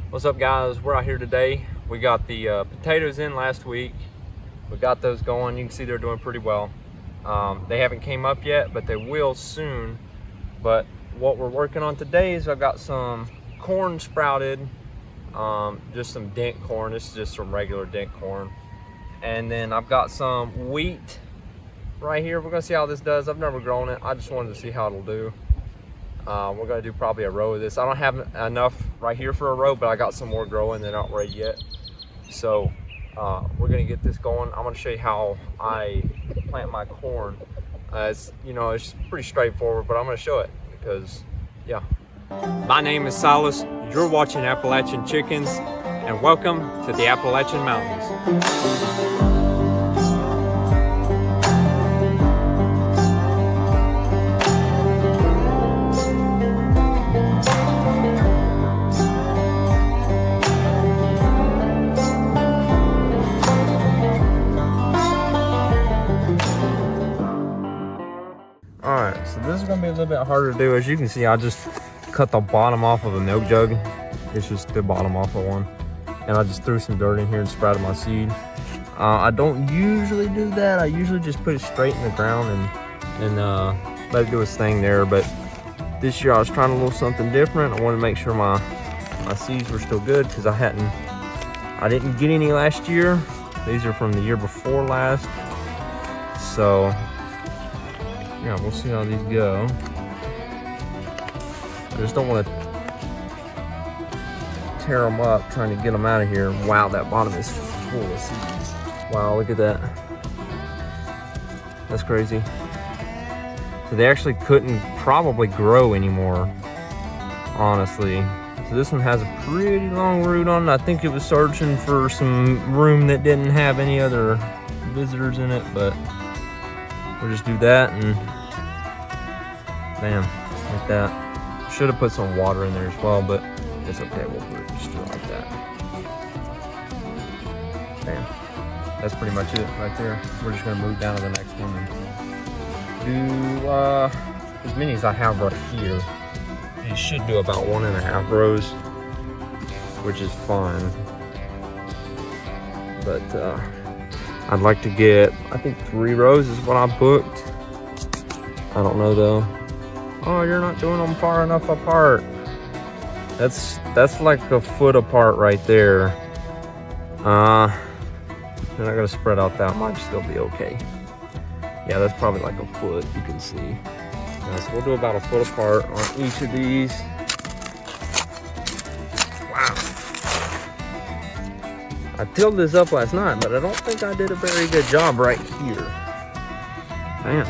What's up, guys? We're out here today. We got the potatoes in last week. We got those going. You can see they're doing pretty well. They haven't came up yet, but they will soon. But what we're working on today is I've got some corn sprouted, just some dent corn. This is just some regular dent corn. And then I've got some wheat right here. We're gonna see how this does. I've never grown it. I just wanted to see how it'll do. We're gonna do probably a row of this. I don't have enough right here for a row, but I got some more growing. They're not ready yet. So we're gonna get this going. I'm gonna show you how I plant my corn. It's pretty straightforward, but I'm gonna show it because, yeah. My name is Silas. You're watching Appalachian Chickens, and welcome to the Appalachian Mountains. Alright, so this is going to be a little bit harder to do. As you can see, I just cut the bottom off of a milk jug. It's just the bottom off of one. And I just threw some dirt in here and sprouted my seed. I don't usually do that. I usually just put it straight in the ground and let it do its thing there. But this year I was trying a little something different. I wanted to make sure my seeds were still good because I didn't get any last year. These are from the year before last. So yeah, we'll see how these go. I just don't want to tear them up trying to get them out of here. Wow, that bottom is full of seeds. Wow, look at that. That's crazy. So they actually couldn't probably grow anymore, honestly. So this one has a pretty long root on it. I think it was searching for some room that didn't have any other visitors in it, but we'll just do that and bam, like that. Should have put some water in there as well, but it's okay. We'll put it just like that. Bam. That's pretty much it right there. We're just gonna move down to the next one and do as many as I have right here. You should do about 1.5 rows, which is fine. But I'd like to get, I think 3 rows is what I booked. I don't know though. Oh, you're not doing them far enough apart. That's like a foot apart right there. They're not gonna spread out that much, still be okay. Yeah, that's probably like a foot, you can see. So we'll do about a foot apart on each of these. Wow. I tilled this up last night, but I don't think I did a very good job right here. Bam.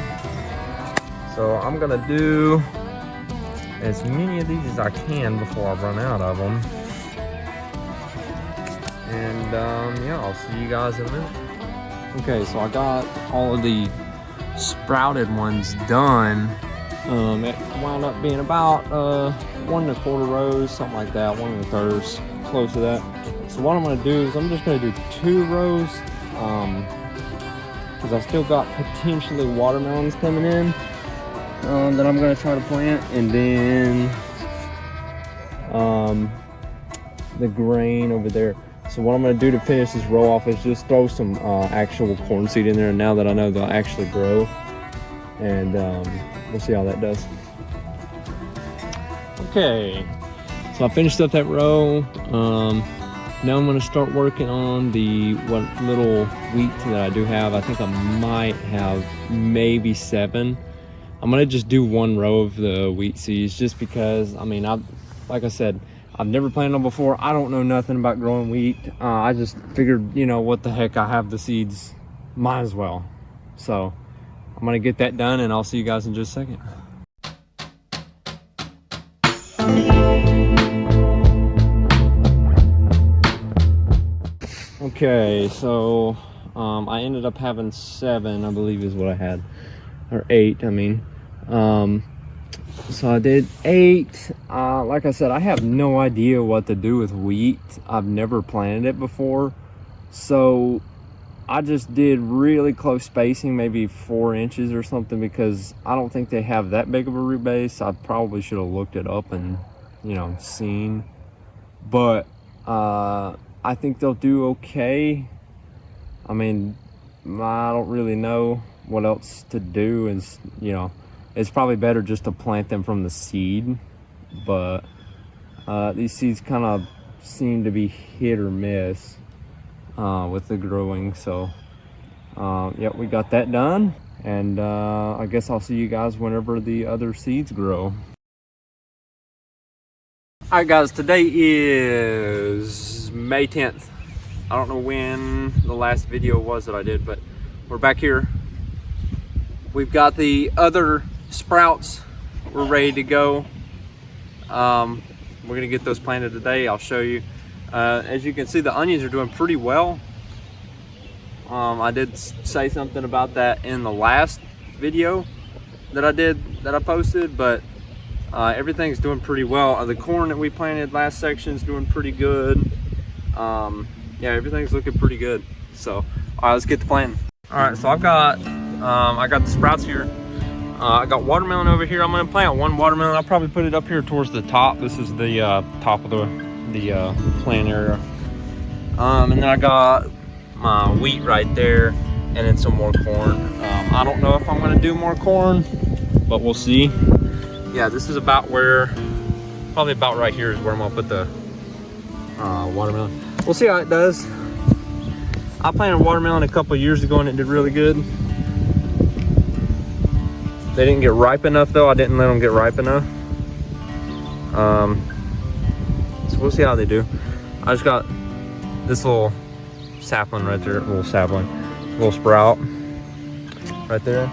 So I'm gonna do as many of these as I can before I run out of them. And yeah, I'll see you guys in a minute. Okay, so I got all of the sprouted ones done. It wound up being about 1 1/4 rows, something like that, 1 1/3, close to that. So what I'm gonna do is I'm just gonna do 2 rows, because I still got potentially watermelons coming in that I'm gonna try to plant, and then the grain over there. So what I'm gonna do to finish this row off is just throw some actual corn seed in there, and now that I know they'll actually grow, and we'll see how that does. Okay, so I finished up that row. Now I'm gonna start working on what little wheat that I do have. I think I might have maybe 7. I'm gonna just do 1 row of the wheat seeds just because, I mean, like I said, I've never planted them before. I don't know nothing about growing wheat. I just figured, what the heck, I have the seeds, might as well. So I'm gonna get that done and I'll see you guys in just a second. Okay, so I ended up having 7, I believe is what I had, or 8, I mean. So I did 8. Like I said, I have no idea what to do with wheat. I've never planted it before, so I just did really close spacing, maybe 4 inches or something, because I don't think they have that big of a root base. I probably should have looked it up and, seen. But I think they'll do okay. I mean, I don't really know what else to do. Is, you know, it's probably better just to plant them from the seed, but these seeds kind of seem to be hit or miss with the growing. So yeah, we got that done, and I guess I'll see you guys whenever the other seeds grow. All right, guys, today is May 10th. I don't know when the last video was that I did, but we're back here. We've got the other sprouts. We're ready to go. We're gonna get those planted today. I'll show you. As you can see, the onions are doing pretty well. I did say something about that in the last video that I posted, but everything's doing pretty well. The corn that we planted last section is doing pretty good. Yeah, everything's looking pretty good. So, all right, let's get to planting. All right, so I got the sprouts here. I got watermelon over here. I'm gonna plant one watermelon. I'll probably put it up here towards the top. This is the top of the plant area. And then I got my wheat right there, and then some more corn. I don't know if I'm gonna do more corn, but we'll see. Yeah, this is about where, probably about right here is where I'm gonna put the watermelon. We'll see how it does. I planted watermelon a couple years ago and it did really good. They didn't get ripe enough though. I didn't let them get ripe enough. So we'll see how they do. I just got this little sapling right there, little sprout right there.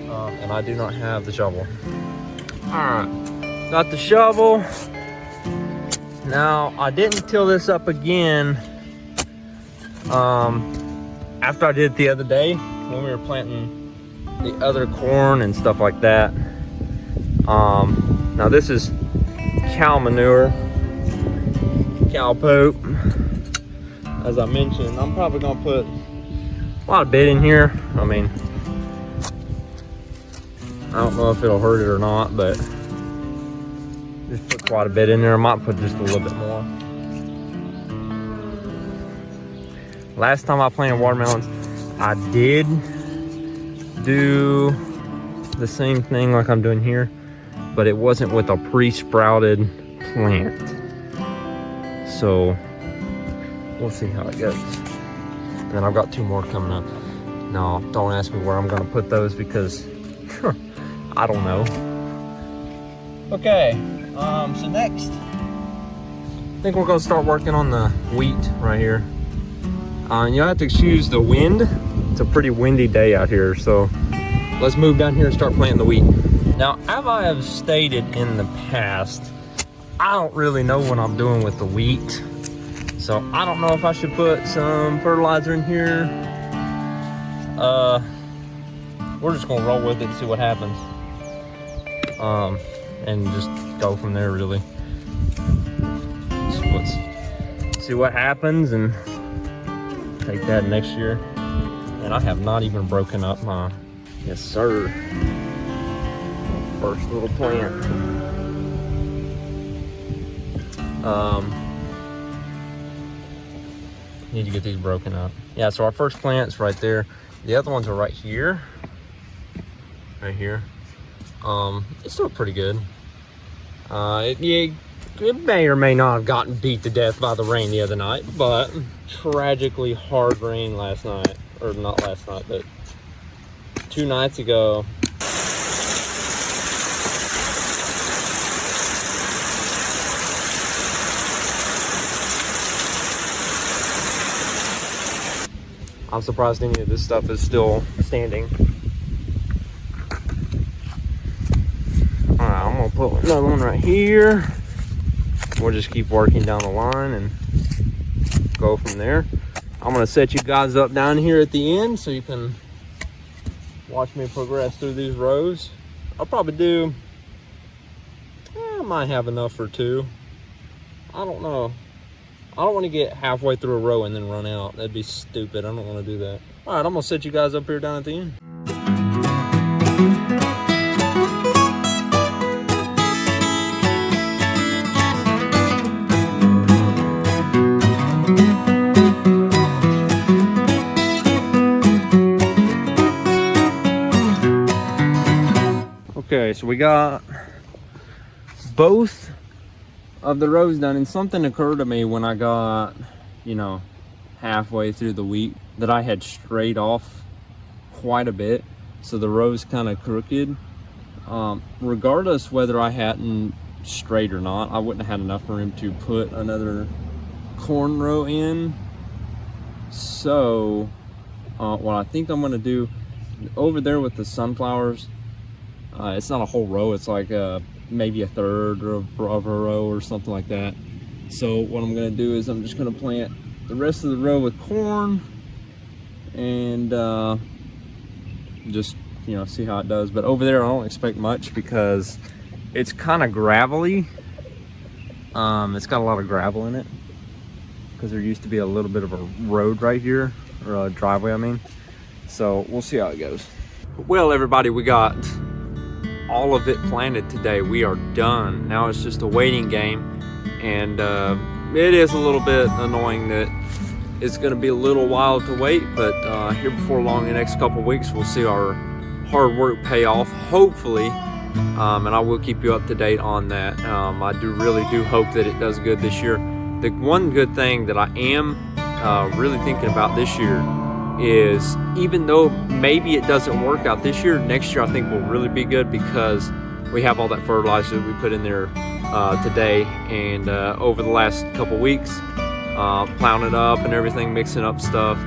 And I do not have the shovel. All right, got the shovel. Now, I didn't till this up again after I did it the other day when we were planting the other corn and stuff like that. Now this is cow manure, cow poop. As I mentioned, I'm probably gonna put a lot of bit in here. I mean, I don't know if it'll hurt it or not, but just put quite a bit in there. I might put just a little bit more. Last time I planted watermelons, I did do the same thing like I'm doing here, but it wasn't with a pre-sprouted plant. So we'll see how it goes. And then I've got 2 more coming up. Now, don't ask me where I'm gonna put those because I don't know. Okay, so next, I think we're gonna start working on the wheat right here. You'll have to excuse the wind. It's a pretty windy day out here, so let's move down here and start planting the wheat. Now, as I have stated in the past, I don't really know what I'm doing with the wheat. So I don't know if I should put some fertilizer in here. We're just gonna roll with it and see what happens. And just go from there, really. So let's see what happens and take that next year. And I have not even broken up my, yes sir, first little plant. Need to get these broken up. Yeah, so our first plant's right there. The other ones are right here. Right here. It's still pretty good. It may or may not have gotten beat to death by the rain the other night, but tragically hard rain last night, or not last night, but 2 nights ago. I'm surprised any of this stuff is still standing. All right, I'm gonna put another one right here. We'll just keep working down the line and go from there. I'm gonna set you guys up down here at the end so you can watch me progress through these rows. I'll probably do, I might have enough for 2. I don't know. I don't want to get halfway through a row and then run out. That'd be stupid. I don't want to do that. All right, I'm gonna set you guys up here down at the end. Okay, so we got both of the rows done, and something occurred to me when I got, you know, halfway through the week that I had strayed off quite a bit, so the row's kind of crooked. Regardless whether I hadn't straight or not, I wouldn't have had enough room to put another corn row in. So what I think I'm going to do over there with the sunflowers, it's not a whole row, it's like maybe a third of a row or something like that. So what I'm going to do is I'm just going to plant the rest of the row with corn and just, you know, see how it does. But over there I don't expect much because it's kind of gravelly. It's got a lot of gravel in it because there used to be a little bit of a road right here, or a driveway I mean. So we'll see how it goes. Well, everybody, we got all of it planted today. We are done. Now it's just a waiting game, and it is a little bit annoying that it's going to be a little while to wait, but here before long, the next couple weeks, we'll see our hard work pay off, hopefully, and I will keep you up to date on that. I really do hope that it does good this year. The one good thing that I am really thinking about this year is, even though maybe it doesn't work out this year, next year I think will really be good because we have all that fertilizer we put in there today and over the last couple weeks, plowing it up and everything, mixing up stuff.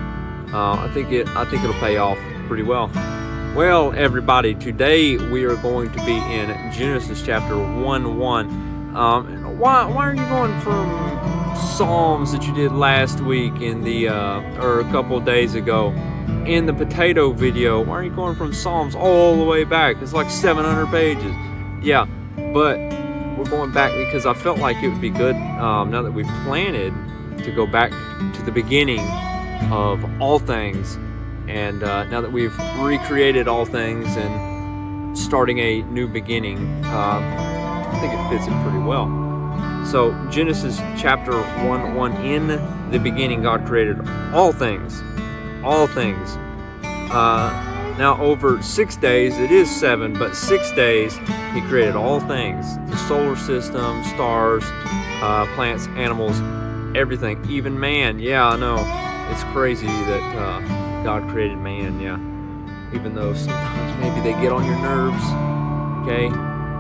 I think it'll pay off pretty well. Well, everybody, today we are going to be in Genesis chapter 1:1. Why are you going from Psalms that you did last week in the or a couple of days ago in the potato video? Why are you going from Psalms all the way back? It's like 700 pages. Yeah, but we're going back because I felt like it would be good, now that we've planted, to go back to the beginning of all things. And now that we've recreated all things and starting a new beginning, I think it fits it pretty well. So Genesis chapter 1:1, in the beginning God created all things. All things. Now over 6 days, it is 7, but 6 days he created all things. The solar system, stars, plants, animals, everything, even man. Yeah, I know. It's crazy that God created man, yeah. Even though sometimes maybe they get on your nerves, okay?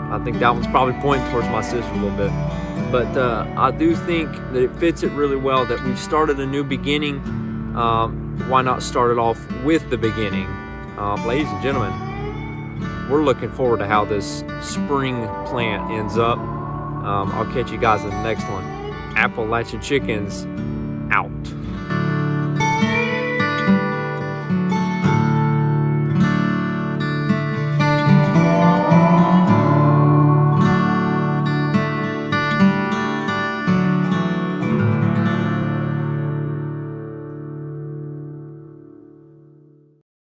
I think that one's probably pointing towards my sister a little bit. But I do think that it fits it really well that we've started a new beginning. Why not start it off with the beginning? Ladies and gentlemen, we're looking forward to how this spring plant ends up. I'll catch you guys in the next one. Appalachian chickens out.